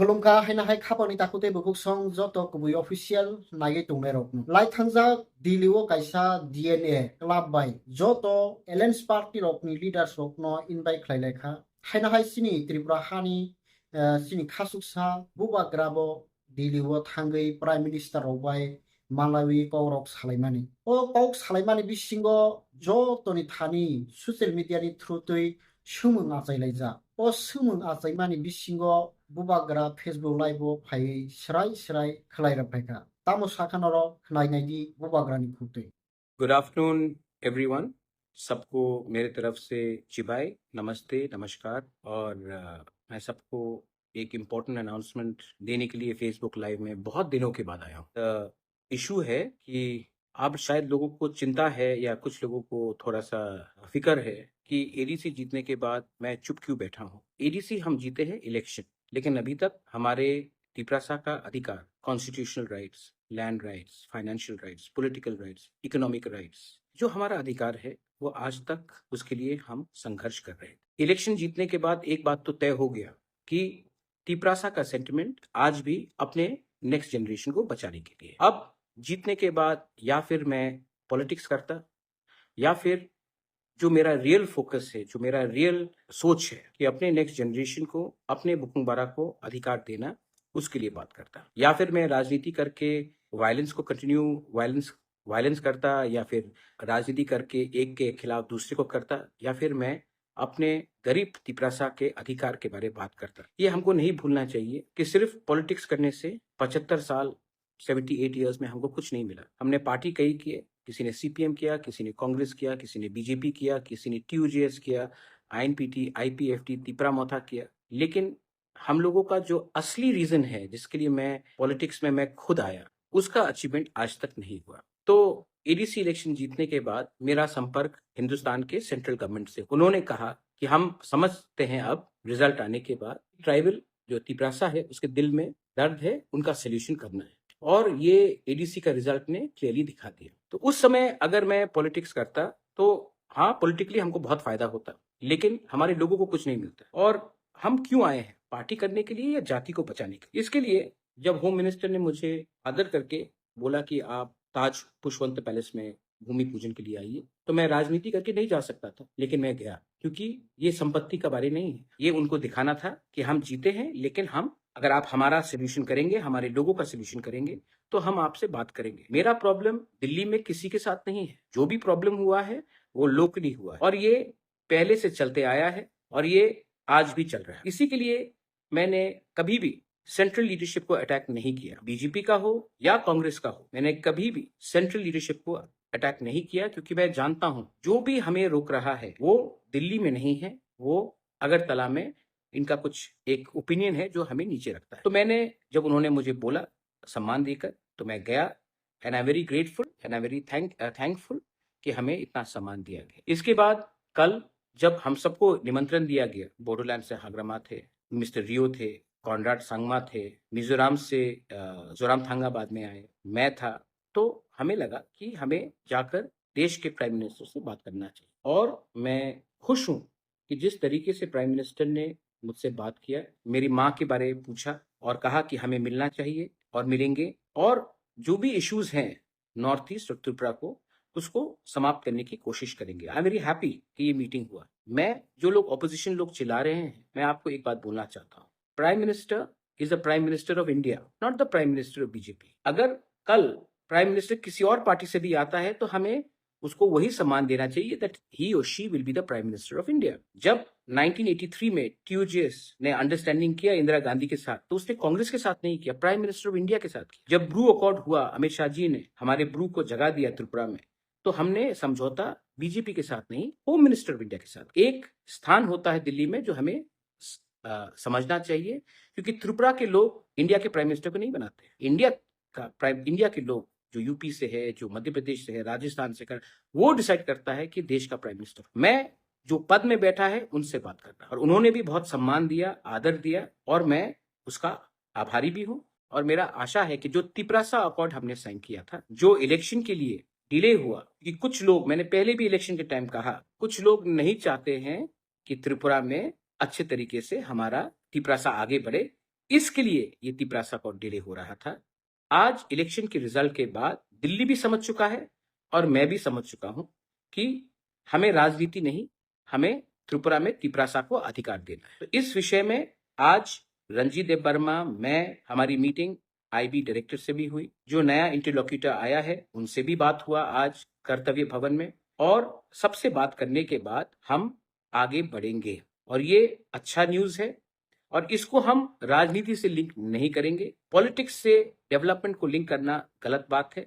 खुलुमखा हायना हाय खापानि ताकुते बुकुक सं जतो कुबुय ऑफिशियल नागे तुंगमेरो लाई थांजा दिलिओ काइसा डीएनए क्लब बाय जतो एलेंस पार्टी रकनि लीडर्स रकनो इनवाइट खाइलायखा हायना हाय सिनि त्रिपुरा हानि सिनि खासुकसा बुबाग्राबो दिलिओ थांगै प्राइम मिनिस्टार रकबाय मालावी कौरक सालायमानि ओ कौक सालायमानि बिसिंगो जतोनि थानि ससियेल मीडिया नि थ्रुतै सोमों आजायलायजा ओ सोमों आजायमानि बिसिंगो बुबाग्रा फेसबुक लाइव फाय स्राय स्राय खलायरफायखा तामो साखानरो खनायनायदि बुबाग्रानि खुतै गुड आफ्टरनून एवरीवन। सबको मेरे तरफ से चिबाई नमस्ते नमस्कार। और मैं सबको एक इम्पोर्टेंट अनाउंसमेंट देने के लिए फेसबुक लाइव में बहुत दिनों के बाद आया हूँ। इशू है कि अब शायद लोगों को चिंता है या कुछ लोगों को थोड़ा सा फिक्र है कि एडीसी जीतने के बाद मैं चुप क्यों बैठा हूँ। एडीसी हम जीते हैं इलेक्शन, लेकिन अभी तक हमारे तिपरासा का अधिकार, constitutional rights, land rights, financial rights, political rights, economic rights, जो हमारा अधिकार है वो आज तक उसके लिए हम संघर्ष कर रहे हैं। इलेक्शन जीतने के बाद एक बात तो तय हो गया कि तिपरासा का सेंटिमेंट आज भी अपने नेक्स्ट जनरेशन को बचाने के लिए। अब जीतने के बाद या फिर मैं पॉलिटिक्स करता या फिर जो मेरा रियल फोकस है, जो मेरा रियल सोच है कि अपने नेक्स्ट जनरेशन को, अपने बुकुंबारा को अधिकार देना, उसके लिए बात करता, या फिर मैं राजनीति करके वायलेंस को कंटिन्यू वायलेंस करता, या फिर राजनीति करके एक के खिलाफ दूसरे को करता, या फिर मैं अपने गरीब तिपरासा के अधिकार के बारे में बात करता। ये हमको नहीं भूलना चाहिए कि सिर्फ पॉलिटिक्स करने से 75 साल 78 ईयर्स में हमको कुछ नहीं मिला। हमने पार्टी कई किए, किसी ने सीपीएम किया, किसी ने कांग्रेस किया, किसी ने बीजेपी किया, किसी ने टीयूजेएस किया, आईएनपीटी, आईपीएफटी, तिपरा मोथा किया, लेकिन हम लोगों का जो असली रीजन है जिसके लिए मैं पॉलिटिक्स में मैं खुद आया, उसका अचीवमेंट आज तक नहीं हुआ। तो एडीसी इलेक्शन जीतने के बाद मेरा संपर्क हिंदुस्तान के सेंट्रल गवर्नमेंट से, उन्होंने कहा कि हम समझते हैं अब रिजल्ट आने के बाद ट्राइबल जो तिपरासा है उसके दिल में दर्द है, उनका सोल्यूशन करना है, और ये एडीसी का रिजल्ट ने क्लियरली दिखा दिया। तो उस समय अगर मैं पॉलिटिक्स करता तो हाँ, पॉलिटिकली हमको बहुत फायदा होता, लेकिन हमारे लोगों को कुछ नहीं मिलता। और हम क्यों आए हैं, पार्टी करने के लिए या जाति को बचाने के लिए? इसके लिए जब होम मिनिस्टर ने मुझे आदर करके बोला कि आप ताज पुष्पवंत पैलेस में भूमि पूजन के लिए आइए, तो मैं राजनीति करके नहीं जा सकता था, लेकिन मैं गया, क्योंकि ये संपत्ति का बारे नहीं है, ये उनको दिखाना था कि हम जीते हैं, लेकिन हम, अगर आप हमारा सोल्यूशन करेंगे, हमारे लोगों का सोल्यूशन करेंगे, तो हम आपसे बात करेंगे। मेरा प्रॉब्लम दिल्ली में किसी के साथ नहीं है, जो भी प्रॉब्लम हुआ है वो लोकली हुआ है, और ये पहले से चलते आया है, और ये आज भी चल रहा है। इसी के लिए मैंने कभी भी सेंट्रल लीडरशिप को अटैक नहीं किया, बीजेपी का हो या कांग्रेस का हो, मैंने कभी भी सेंट्रल लीडरशिप को अटैक नहीं किया, क्योंकि मैं जानता हूं जो भी हमें रोक रहा है वो दिल्ली में नहीं है, वो अगरतला में इनका कुछ एक ओपिनियन है जो हमें नीचे रखता है। तो मैंने, जब उन्होंने मुझे बोला सम्मान देकर, तो मैं गया, and I am very grateful and I am very thankful कि हमें इतना सम्मान दिया गया। इसके बाद कल जब हम सबको निमंत्रण दिया गया, बोडोलैंड से हाग्रमा थे, मिस्टर रियो थे, कॉनराड संगमा थे, मिजोरम से जोराम थांगा बाद में आए, मैं था, तो हमें लगा कि हमें जाकर देश के प्राइम मिनिस्टर से बात करना चाहिए। और मैं खुश हूं कि जिस तरीके से प्राइम मिनिस्टर ने मुझसे बात किया, मेरी माँ के बारे में पूछा और कहा कि हमें मिलना चाहिए और मिलेंगे, और जो भी इश्यूज हैं नॉर्थ ईस्ट और त्रिपुरा को, उसको समाप्त करने की कोशिश करेंगे। आई एम वेरी हैप्पी कि ये मीटिंग हुआ। मैं, जो लोग ऑपोजिशन लोग चिल्ला रहे हैं, मैं आपको एक बात बोलना चाहता हूँ, prime minister is the prime minister of India, not the prime minister of BJP. अगर कल प्राइम मिनिस्टर किसी और पार्टी से भी आता है तो हमें उसको वही सम्मान देना चाहिए, दैट ही और she will be the prime minister of India. जब 1983 में टीयूजेएस ने अंडरस्टैंडिंग किया इंदिरा गांधी के साथ, तो उसने कांग्रेस के साथ नहीं किया, प्राइम मिनिस्टर ऑफ इंडिया के साथ किया। जब ब्रू अकॉर्ड हुआ, अमित शाह जी ने हमारे ब्रू को जगा दिया त्रिपुरा में, तो हमने समझौता बीजेपी के साथ नहीं, होम मिनिस्टर ऑफ इंडिया के साथ। एक स्थान होता है दिल्ली में जो हमें समझना चाहिए, क्योंकि त्रिपुरा के लोग इंडिया के प्राइम मिनिस्टर को नहीं बनाते। इंडिया के लोग जो यूपी से है, जो मध्य प्रदेश से है, राजस्थान से वो डिसाइड करता है कि देश का प्राइम मिनिस्टर। मैं जो पद में बैठा है उनसे बात करता, और उन्होंने भी बहुत सम्मान दिया, आदर दिया, और मैं उसका आभारी भी हूं। और मेरा आशा है कि जो तिपरासा अकॉर्ड हमने साइन किया था, जो इलेक्शन के लिए डिले हुआ, कि कुछ लोग, मैंने पहले भी इलेक्शन के टाइम कहा, कुछ लोग नहीं चाहते हैं कि त्रिपुरा में अच्छे तरीके से हमारा तिपरासा आगे बढ़े, इसके लिए ये तिपरासा को डिले हो रहा था। आज इलेक्शन के रिजल्ट के बाद दिल्ली भी समझ चुका है और मैं भी समझ चुका हूं कि हमें राजनीति नहीं, हमें त्रिपुरा में तिपरासा को अधिकार देना है। तो इस विषय में आज रंजीत देव वर्मा, मैं, हमारी मीटिंग आईबी डायरेक्टर से भी हुई, जो नया इंटरलोक्यूटर आया है उनसे भी बात हुआ आज कर्तव्य भवन में, और सबसे बात करने के बाद हम आगे बढ़ेंगे। और ये अच्छा न्यूज है और इसको हम राजनीति से लिंक नहीं करेंगे। पॉलिटिक्स से डेवलपमेंट को लिंक करना गलत बात है।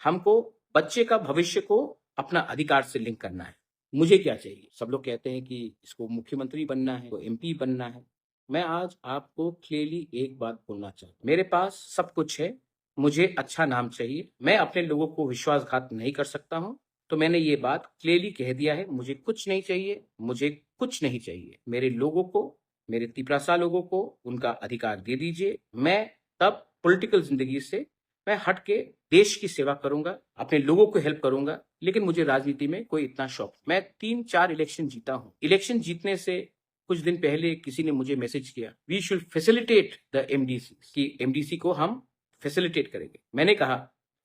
हमको बच्चे का भविष्य को अपना अधिकार से लिंक करना है। मुझे क्या चाहिए? सब लोग कहते हैं कि इसको मुख्यमंत्री बनना है, एमपी बनना है। मैं आज आपको क्लियरली एक बात बोलना चाहता हूं, मेरे पास सब कुछ है, मुझे अच्छा नाम चाहिए, मैं अपने लोगों को विश्वासघात नहीं कर सकता हूं। तो मैंने ये बात क्लियरली कह दिया है, मुझे कुछ नहीं चाहिए, मुझे कुछ नहीं चाहिए। मेरे लोगों को, मेरे तिपरासा लोगों को उनका अधिकार दे दीजिए। मैं तब पॉलिटिकल जिंदगी से मैं हट के देश की सेवा करूंगा, अपने लोगों को हेल्प करूंगा, लेकिन मुझे राजनीति में कोई इतना शौक। मैं 3-4 इलेक्शन जीता हूं। इलेक्शन जीतने से कुछ दिन पहले किसी ने मुझे मैसेज किया, we should facilitate the MDC, कि एमडीसी को हम फैसिलिटेट करेंगे। मैंने कहा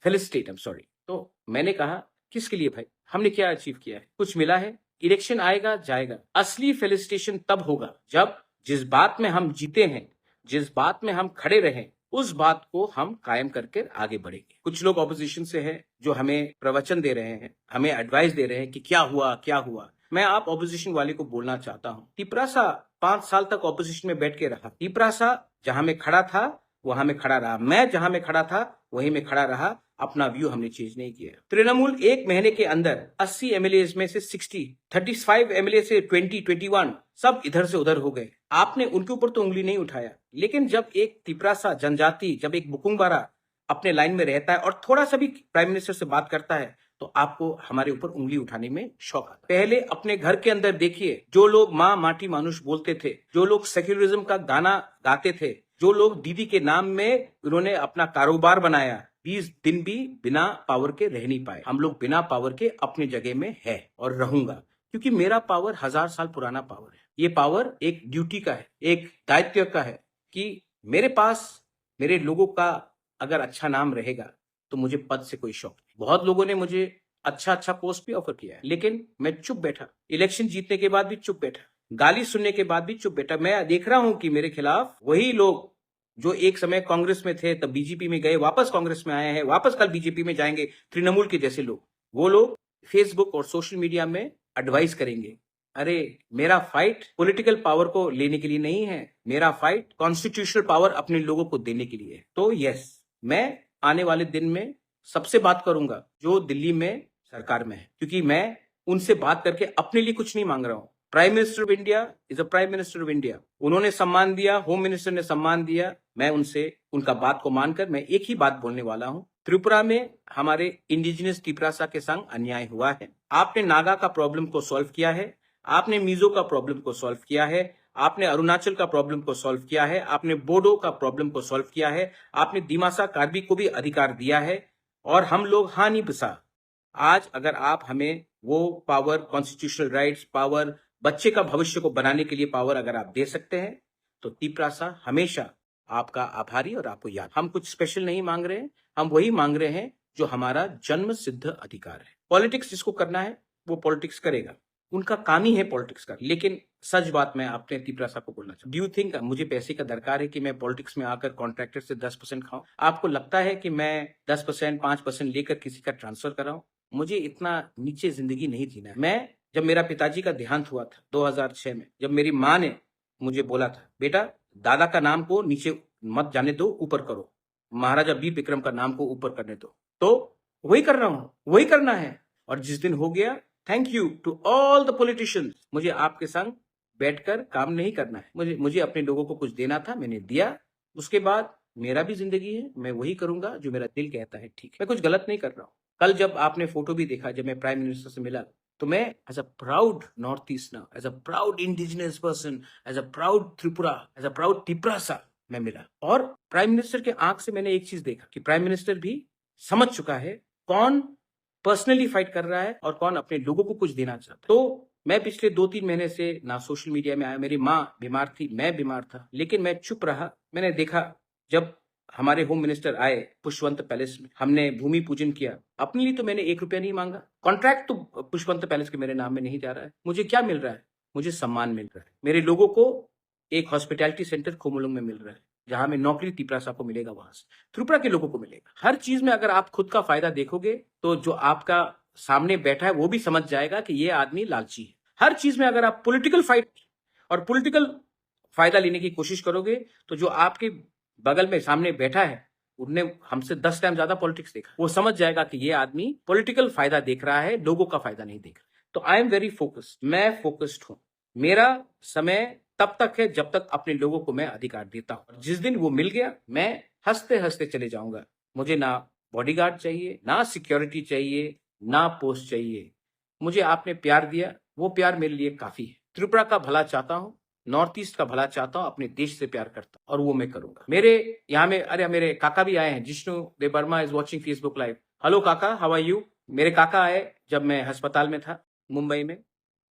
फेलिसिटेट, आई एम सॉरी। तो मैंने कहा किसके लिए भाई? हमने क्या अचीव किया है? कुछ मिला है? इलेक्शन आएगा जाएगा। असली फेलिसिटेशन तब होगा जब जिस बात में हम जीते हैं, जिस बात में हम खड़े रहे, उस बात को हम कायम करके आगे बढ़ेंगे। कुछ लोग ऑपोजिशन से हैं जो हमें प्रवचन दे रहे हैं, हमें एडवाइस दे रहे हैं कि क्या हुआ क्या हुआ। मैं आप ऑपोजिशन वाले को बोलना चाहता हूं, तिपरासा 5 साल तक ऑपोजिशन में बैठ के रहा। तिपरासा जहां में खड़ा था वहां में खड़ा रहा, मैं जहां में खड़ा था वहीं में खड़ा रहा। अपना व्यू हमने चेंज नहीं किया। तृणमूल 1 महीने के अंदर 80 एमएलए में से 60, 35 एमएलए से 20, 21 सब इधर से उधर हो गए। आपने उनके ऊपर तो उंगली नहीं उठाया, लेकिन जब एक तिपरासा जनजाति, जब एक बुकुंबारा अपने लाइन में रहता है और थोड़ा सा भी प्राइम मिनिस्टर से बात करता है, तो आपको हमारे ऊपर उंगली उठाने में शौक आता है। पहले अपने घर के अंदर देखिए, जो लोग माँ माटी मानुष बोलते थे, जो लोग सेक्युलरिज्म का गाना गाते थे, जो लोग दीदी के नाम में उन्होंने अपना कारोबार बनाया, 20 दिन भी बिना पावर के रह नहीं पाए। हम लोग बिना पावर के अपनी जगह में है और रहूंगा, क्योंकि मेरा पावर 1000 साल पुराना पावर है। ये पावर एक ड्यूटी का है, एक दायित्व का है कि मेरे पास मेरे लोगों का अगर अच्छा नाम रहेगा तो मुझे पद से कोई शौक नहीं। बहुत लोगों ने मुझे अच्छा पोस्ट भी ऑफर किया है, लेकिन मैं चुप बैठा। इलेक्शन जीतने के बाद भी चुप बैठा, गाली सुनने के बाद भी चुप बैठा। मैं देख रहा हूं कि मेरे खिलाफ वही लोग जो एक समय कांग्रेस में थे, तब बीजेपी में गए, वापस कांग्रेस में आए हैं, वापस कल बीजेपी में जाएंगे, तृणमूल के जैसे लोग, वो लोग फेसबुक और सोशल मीडिया में एडवाइस करेंगे। अरे मेरा फाइट पॉलिटिकल पावर को लेने के लिए नहीं है, मेरा फाइट कॉन्स्टिट्यूशनल पावर अपने लोगों को देने के लिए है। तो यस, मैं आने वाले दिन में सबसे बात करूंगा जो दिल्ली में सरकार में है, क्योंकि मैं उनसे बात करके अपने लिए कुछ नहीं मांग रहा हूं। Prime minister of India is a prime minister of India. उन्होंने सम्मान दिया, होम मिनिस्टर ने सम्मान दिया, मैं उनसे उनका बात को मानकर मैं एक ही बात बोलने वाला हूं। त्रिपुरा में हमारे इंडिजिनस तिपरासा के संग अन्याय हुआ है। आपने नागा का प्रॉब्लम को सॉल्व किया है, आपने मिजो का प्रॉब्लम को सॉल्व किया है, आपने अरुणाचल का प्रॉब्लम को सॉल्व किया है, आपने बोडो का प्रॉब्लम को सॉल्व किया है, आपने दिमासा कार्बी को भी अधिकार दिया है, और हम लोग हाँ नहीं बसा। आज अगर आप हमें वो पावर, कॉन्स्टिट्यूशनल राइट्स पावर, बच्चे का भविष्य को बनाने के लिए पावर अगर आप दे सकते हैं, तो तिपरासा हमेशा आपका आभारी और आपको याद। हम कुछ स्पेशल नहीं मांग रहे हैं, हम वही मांग रहे हैं जो हमारा जन्म सिद्ध अधिकार है। पॉलिटिक्स जिसको करना है वो पॉलिटिक्स करेगा, उनका काम ही है पॉलिटिक्स का। लेकिन सच बात मैं अपने तिपरासा को बोलना चाहूँ, डू यू थिंक मुझे पैसे का दरकार है कि मैं पॉलिटिक्स में आकर कॉन्ट्रैक्टर से 10% खाऊं? आपको लगता है कि मैं 10%, 5% लेकर किसी का ट्रांसफर कराऊं? मुझे इतना नीचे जिंदगी नहीं जीना है। मैं, जब मेरा पिताजी का देहांत हुआ था 2006 में, जब मेरी माँ ने मुझे बोला था, बेटा दादा का नाम को नीचे मत जाने दो, ऊपर करो, महाराजा बी विक्रम का नाम को ऊपर करने दो, तो वही कर रहा हूं, वही करना है। और जिस दिन हो गया, thank you to all the politicians, मुझे आपके संग बैठकर काम नहीं करना है, मुझे अपने लोगों को कुछ देना था, मैंने दिया। उसके बाद मेरा भी जिंदगी है, मैं वही करूंगा जो मेरा दिल कहता है। ठीक, मैं कुछ गलत नहीं कर रहा हूं। कल जब आपने फोटो भी देखा, जब मैं प्राइम मिनिस्टर से मिला, तो मैं as a proud north eastern, as a proud indigenous person, as a proud Tripura, as a proud Tiprasa मैं मिला। और प्राइम मिनिस्टर के आंख से मैंने एक चीज देखा कि प्राइम मिनिस्टर भी समझ चुका है कौन पर्सनली फाइट कर रहा है और कौन अपने लोगों को कुछ देना चाहता है। तो मैं पिछले 2-3 महीने से ना सोशल मीडिया में आया, मेरी माँ बीमार थी, मैं बीमार था, लेकिन मैं चुप रहा। मैंने देखा जब हमारे होम मिनिस्टर आए पुष्पवंत पैलेस में, हमने भूमि पूजन किया। अपने लिए तो मैंने 1 रुपया नहीं मांगा। कॉन्ट्रैक्ट तो पुष्पवंत पैलेस के मेरे नाम में नहीं जा रहा है। मुझे क्या मिल रहा है? मुझे सम्मान मिल रहा है। मेरे लोगों को एक हॉस्पिटैलिटी सेंटर खोमुलुंग में मिल रहा है, जहां में नौकरी तिपरासा को मिलेगा, वहां से त्रिपुरा के लोगों को मिलेगा। हर चीज में अगर आप खुद का फायदा देखोगे तो जो आपका सामने बैठा है वो भी समझ जाएगा कि ये आदमी लालची है। हर चीज में अगर आप पॉलिटिकल फाइट और पॉलिटिकल फायदा लेने की कोशिश करोगे तो जो आपके बगल में सामने बैठा है उनने हमसे 10 टाइम ज्यादा पॉलिटिक्स देखा, वो समझ जाएगा कि ये आदमी पॉलिटिकल फायदा देख रहा है, लोगों का फायदा नहीं देख रहा। तो आई एम वेरी फोकस्ड, मैं फोकस्ड हूं। मेरा समय तब तक है जब तक अपने लोगों को मैं अधिकार देता हूं। जिस दिन वो मिल गया मैं हंसते हंसते चले जाऊंगा। मुझे ना बॉडीगार्ड चाहिए, ना सिक्योरिटी चाहिए, ना पोस्ट चाहिए। मुझे आपने प्यार दिया, वो प्यार मेरे लिए काफी है। त्रिपुरा का भला चाहता हूं, नॉर्थ ईस्ट का भला चाहता हूं, अपने देश से प्यार करता हूं और वो मैं करूंगा। मेरे यहाँ में अरे मेरे काका भी आए हैं, Jishnu Dev Varma is watching Facebook live. Hello काका, हाउ आर यू? मेरे काका आए जब मैं अस्पताल में था मुंबई में,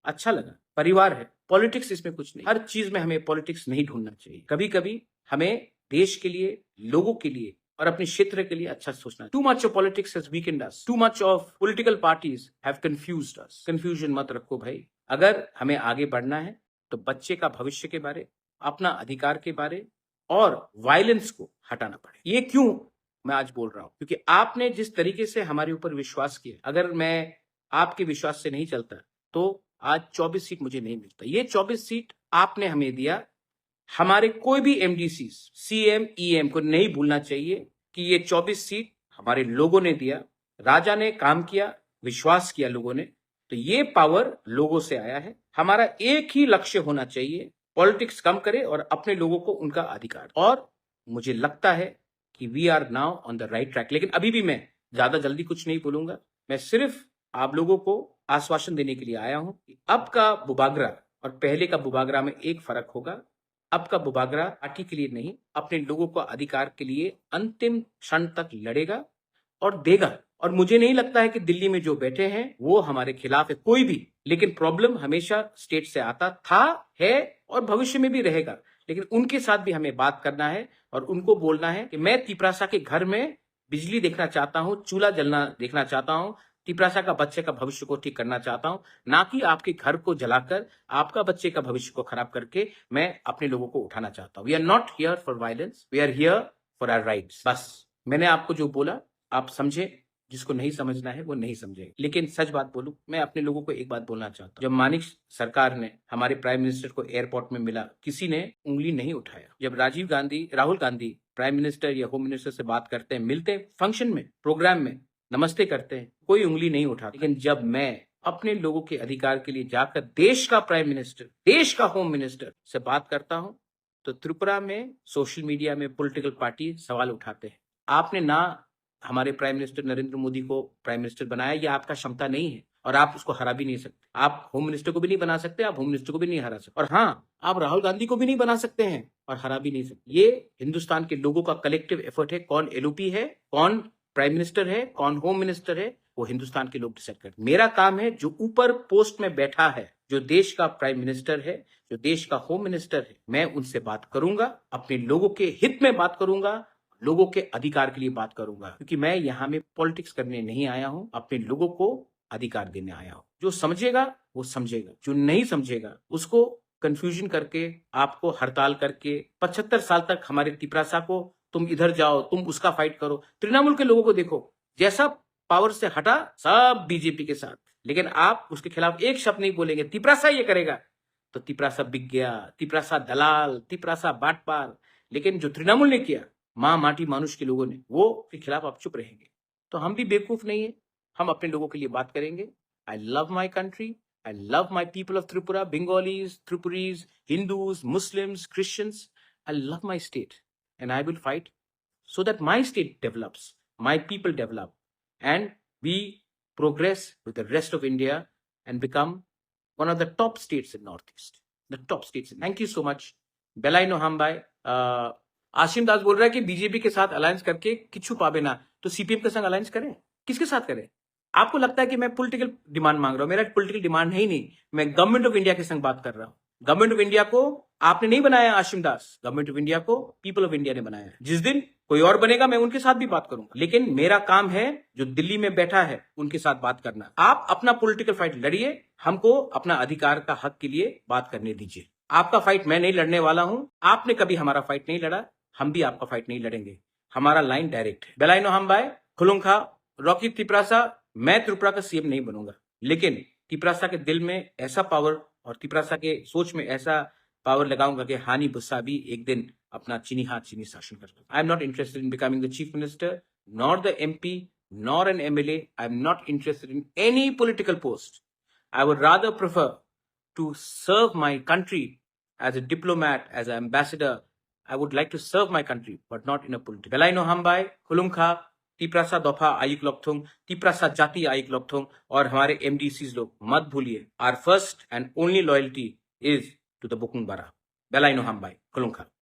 अच्छा लगा। परिवार है, पॉलिटिक्स इसमें कुछ नहीं। हर चीज में हमें पॉलिटिक्स नहीं ढूंढना चाहिए। कभी कभी हमें देश के लिए, लोगों के लिए और अपने क्षेत्र के लिए अच्छा सोचना। Too much of politics has weekend us, too much of political parties have confused us. Confusion मत रखो भाई। अगर हमें आगे बढ़ना है तो बच्चे का भविष्य के बारे, अपना अधिकार के बारे और वायलेंस को हटाना पड़े। ये क्यों मैं आज बोल रहा हूं? क्योंकि आपने जिस तरीके से हमारे ऊपर विश्वास किया, अगर मैं आपके विश्वास से नहीं चलता तो आज 24 सीट मुझे नहीं मिलता। ये 24 सीट आपने हमें दिया। हमारे कोई भी एमडीसी, सीएम, ईएम को नहीं भूलना चाहिए कि ये 24 सीट हमारे लोगों ने दिया। राजा ने काम किया, विश्वास किया लोगों ने, तो ये पावर लोगों से आया है। हमारा एक ही लक्ष्य होना चाहिए, पॉलिटिक्स कम करे और अपने लोगों को उनका अधिकार। और मुझे लगता है कि we are now on the right track. लेकिन अभी भी मैं ज्यादा जल्दी कुछ नहीं बोलूंगा। मैं सिर्फ आप लोगों को आश्वासन देने के लिए आया हूं कि अब का बुबागरा और पहले का बुबागरा में एक फर्क होगा। अब का बुबागरा पार्टी के लिए नहीं, अपने लोगों को अधिकार के लिए अंतिम क्षण तक लड़ेगा और देगा। और मुझे नहीं लगता है कि दिल्ली में जो बैठे हैं वो हमारे खिलाफ है, कोई भी। लेकिन प्रॉब्लम हमेशा स्टेट से आता था, है और भविष्य में भी रहेगा। लेकिन उनके साथ भी हमें बात करना है और उनको बोलना है कि मैं तिपरासा के घर में बिजली देखना चाहता हूं, चूल्हा जलना देखना चाहता हूं, तिपरासा का बच्चे का भविष्य को ठीक करना चाहता हूं, ना कि आपके घर को जलाकर आपका बच्चे का भविष्य को खराब करके मैं अपने लोगों को उठाना चाहता हूं। We are not here for violence, we are here for our rights. बस मैंने आपको जो बोला आप समझे, जिसको नहीं समझना है वो नहीं समझे। लेकिन सच बात बोलूं, मैं अपने लोगों को एक बात बोलना चाहता हूं। जब मानिक सरकार ने हमारे प्राइम मिनिस्टर को एयरपोर्ट में मिला, किसी ने उंगली नहीं उठाया। जब राहुल गांधी प्राइम मिनिस्टर या होम मिनिस्टर से बात करते हैं, मिलते हैं फंक्शन में, प्रोग्राम में, नमस्ते करते हैं, कोई उंगली नहीं उठाता। लेकिन जब मैं अपने लोगों के अधिकार के लिए जाकर देश का प्राइम मिनिस्टर, देश का होम मिनिस्टर से बात करता हूं, तो त्रिपुरा में सोशल मीडिया में पॉलिटिकल पार्टी सवाल उठाते हैं। आपने ना हमारे प्राइम मिनिस्टर नरेंद्र मोदी को प्राइम मिनिस्टर बनाया, यह आपका क्षमता नहीं है और आप उसको हरा भी नहीं सकते। आप होम मिनिस्टर को भी नहीं बना सकते, आप होम मिनिस्टर को भी नहीं हरा सकते, और हाँ, आप राहुल गांधी को भी नहीं बना सकते हैं और हरा भी नहीं सकते। ये हिंदुस्तान के लोगों का कलेक्टिव एफर्ट है। कौन एलओपी है, कौन प्राइम मिनिस्टर है, कौन होम मिनिस्टर है, वो हिंदुस्तान के लोग डिसाइड करते हैं। मेरा काम है, जो ऊपर पोस्ट में बैठा है, जो देश का प्राइम मिनिस्टर है, जो देश का होम मिनिस्टर है, मैं उनसे बात करूंगा, अपने लोगों के हित में बात करूंगा, लोगों के अधिकार के लिए बात करूंगा। क्योंकि मैं यहाँ में पॉलिटिक्स करने नहीं आया हूं, अपने लोगों को अधिकार देने आया हूं। जो समझेगा वो समझेगा, जो नहीं समझेगा उसको कंफ्यूजन करके, आपको हड़ताल करके 75 साल तक हमारे तिपरासा को तुम इधर जाओ, तुम उसका फाइट करो। तृणमूल के लोगों को देखो, जैसा पावर से हटा सब बीजेपी के साथ, लेकिन आप उसके खिलाफ एक शब्द नहीं बोलेंगे, तिपरासा ये करेगा, तो तिपरासा बिक गया, तिपरासा दलाल, तिपरासा बाटपाल। लेकिन जो तृणमूल ने किया, माँ माटी मानुष के लोगों ने, वो के खिलाफ आप चुप रहेंगे। तो हम भी बेवकूफ नहीं है, हम अपने लोगों के लिए बात करेंगे। I love my country, I love my people of Tripura, Bengalis, Tripuris, Hindus, Muslims, Christians. I love my state and I will fight so that my state develops, my people develop, and we progress with the rest of India and become one of the top states in Northeast. The top states. Thank you so much. Belaino Hambai. Ashim Das बोल रहा है कि BJP के साथ alliance करके किच्छु पावे ना, तो सीपीएम के संग अलायंस करें। किसके साथ करें? आपको लगता है कि मैं पॉलिटिकल डिमांड मांग रहा हूं, मेरा पॉलिटिकल डिमांड है ही नहीं। मैं गवर्नमेंट ऑफ इंडिया के संग बात कर रहा हूं। गवर्नमेंट ऑफ इंडिया को आपने नहीं बनाया आशिम दास, गवर्नमेंट ऑफ इंडिया को पीपल ऑफ इंडिया ने बनाया है। जिस दिन कोई और बनेगा मैं उनके साथ भी बात करूंगा, लेकिन मेरा काम है जो दिल्ली में बैठा है उनके साथ बात करना। आप अपना पॉलिटिकल फाइट लड़िए, हमको अपना अधिकार का हक के लिए बात करने दीजिए। आपका फाइट मैं नहीं लड़ने वाला हूं, आपने कभी हमारा फाइट नहीं लड़ा, हम भी आपका फाइट नहीं लड़ेंगे। हमारा लाइन डायरेक्ट है। बेलाइनो हमबाय खुलुंखा रॉकी तिपरासा, मैं त्रिपुरा का सीएम नहीं बनूंगा, लेकिन तिपरासा के दिल में ऐसा पावर और तिपरासा के सोच में ऐसा पावर लगाऊंगा कि हानि बुस्सा भी एक दिन अपना चीनी हाथ चीनी शासन कर। I am not interested in becoming the chief minister, nor the MP, nor N MLA. I am not interested in any political post. I would rather prefer to serve my country as a diplomat, as an ambassador. I would like to serve my country, but not in a political. Belaino Hambai, Khulumkha, Tiprasa Dofa Ayik Lokthung, Tiprasa Jati Ayik Lokthung, और हमारे MDCs लोग मत भूलिए, our first and only loyalty is to the Bukung Bara. Belaino Hambai, Khulumkha.